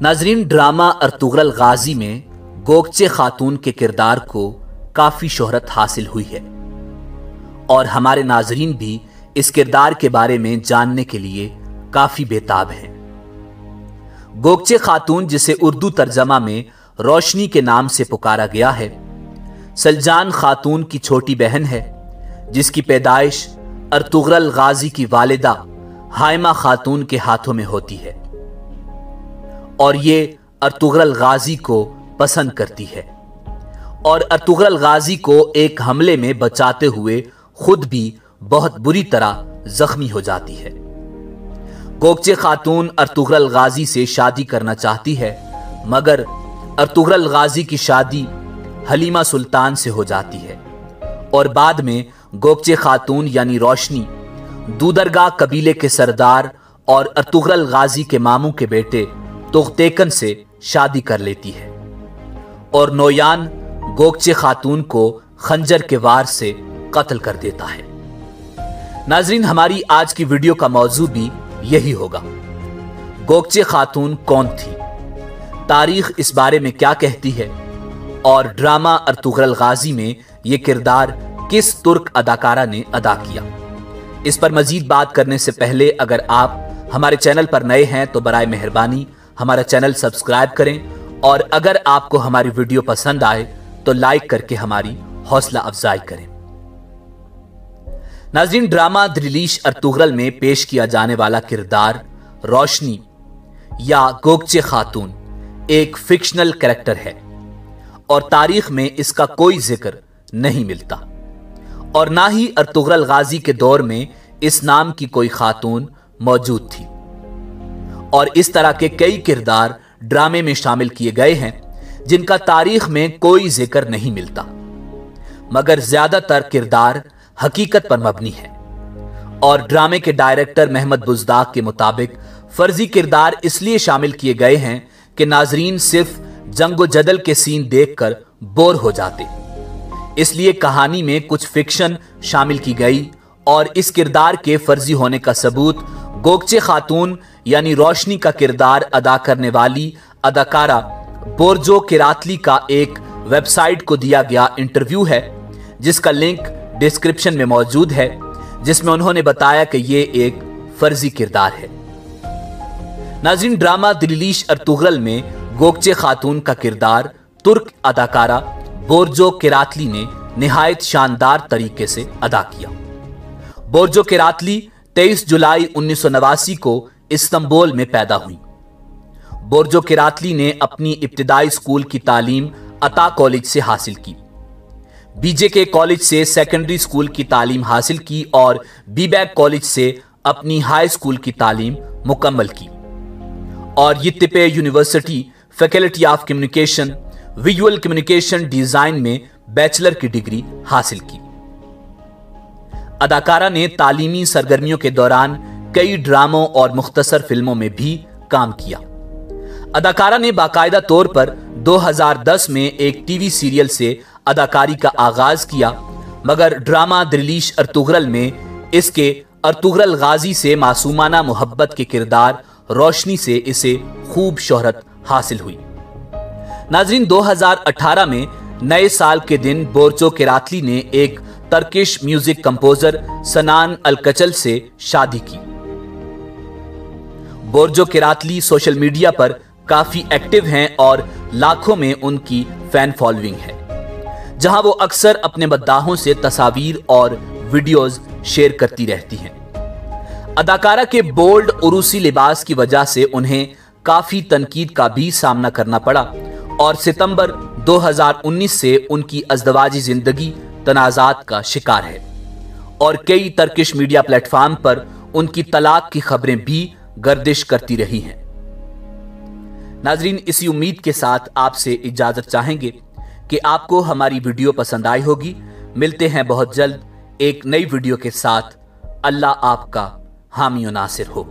नाजरीन, drama Ertugrul गाजी में गोगचे खातून के किरदार को काफ़ी शोहरत हासिल हुई है और हमारे नाजरीन भी इस किरदार के बारे में जानने के लिए काफ़ी बेताब हैं। गोगचे खातून, जिसे उर्दू तर्जमा में रोशनी के नाम से पुकारा गया है, सलजान खातून की छोटी बहन है जिसकी पैदाइश अर्तुगरुल गाजी की वालिदा हाइमा खातून के हाथों में होती है और ये अर्तुगरुल गाजी को पसंद करती है और अर्तुगरुल गाजी को एक हमले में बचाते हुए खुद भी बहुत बुरी तरह जख्मी हो जाती है। गोगचे खातून अर्तुगरुल गाजी से शादी करना चाहती है, मगर अर्तुगरुल गाजी की शादी हलीमा सुल्तान से हो जाती है और बाद में गोगचे खातून यानी रोशनी दूदरगाह कबीले के सरदार और अर्तुगरुल गाजी के मामू के बेटे तुगतेकन से शादी कर लेती है और नोयान गोगचे खातून को खंजर के वार से कत्ल कर देता है। नाजरीन, हमारी आज की वीडियो का मौजू भी यही होगा। गोगचे खातून कौन थी, तारीख इस बारे में क्या कहती है और ड्रामा अर्तुगरुल गाजी में यह किरदार किस तुर्क अदाकारा ने अदा किया। इस पर मजीद बात करने से पहले अगर आप हमारे चैनल पर नए हैं तो बराए मेहरबानी हमारा चैनल सब्सक्राइब करें और अगर आपको हमारी वीडियो पसंद आए तो लाइक करके हमारी हौसला अफजाई करें। नाज़रीन, ड्रामा दिलीश अर्तुगरुल में पेश किया जाने वाला किरदार रोशनी या गोगचे खातून एक फिक्शनल कैरेक्टर है और तारीख में इसका कोई जिक्र नहीं मिलता और ना ही अर्तुगरुल गाजी के दौर में इस नाम की कोई खातून मौजूद थी और इस तरह के कई किरदार ड्रामे में शामिल किए गए हैं जिनका तारीख में कोई जिक्र नहीं मिलता, मगर ज्यादातर किरदार हकीकत पर मबनी है और ड्रामे के डायरेक्टर महमद बुज़दाक के मुताबिक फर्जी किरदार इसलिए शामिल किए गए हैं कि नाजरीन सिर्फ जंगो जदल के सीन देखकर बोर हो जाते, इसलिए कहानी में कुछ फिक्शन शामिल की गई और इस किरदार के फर्जी होने का सबूत गोगचे खातून यानी रोशनी का किरदार अदा करने वाली अदाकारा बोर्जो किरातली का एक वेबसाइट को दिया गया इंटरव्यू है, जिसका लिंक डिस्क्रिप्शन में मौजूद है, जिसमें उन्होंने बताया कि ये एक फर्जी किरदार है। नाज़रीन, ड्रामा दिलीश अर्तुगरुल में गोगचे खातून का किरदार तुर्क अदाकारा बोर्जो किरातली ने निहायत शानदार तरीके से अदा किया। बोर्जो किरातली 23 जुलाई 1989 को इस्तांबुल में पैदा हुई। बोर्जो किरातली ने अपनी इब्तिदाई स्कूल की तालीम अता कॉलेज से हासिल की, बीजेके कॉलेज से सेकेंडरी स्कूल की तालीम हासिल की और बीबैक कॉलेज से अपनी हाई स्कूल की तालीम मुकम्मल की और यित्तेपे university faculty of communication visual communication design में बैचलर की डिग्री हासिल की। अदाकारा ने तालीमी सरगर्मियों के दौरान कई ड्रामों और मुख्तसर फिल्मों में भी काम किया। अदाकारा ने बाकायदा तौर पर 2010 में एक टीवी सीरियल से अदाकारी का आगाज किया, मगर ड्रामा दिलीश अर्तुगरुल में इसके अर्तुगरुल गाजी से मासूमाना मोहब्बत के किरदार रोशनी से इसे खूब शोहरत हासिल हुई। नाजरीन, 2018 में नए साल के दिन बोर्जो किरातली ने एक तर्किश म्यूजिक कंपोजर सनान अलकचल से शादी की। बोर्जो किरातली सोशल मीडिया पर काफी एक्टिव हैं और लाखों में उनकी फैन फॉलोइंग है, जहां वो अक्सर अपने मद्दाहों से तस्वीर और वीडियोस शेयर करती रहती हैं। अदाकारा के बोल्ड उरूसी लिबास की वजह से उन्हें काफी तनकीद का भी सामना करना पड़ा और सितंबर 2019 से उनकी अज़दवाजी जिंदगी तनाज़ात का शिकार है और कई तर्किश मीडिया प्लेटफॉर्म पर उनकी तलाक की खबरें भी गर्दिश करती रही हैं। नाजरीन, इसी उम्मीद के साथ आपसे इजाजत चाहेंगे कि आपको हमारी वीडियो पसंद आई होगी। मिलते हैं बहुत जल्द एक नई वीडियो के साथ। अल्लाह आपका हामी व नासिर हो।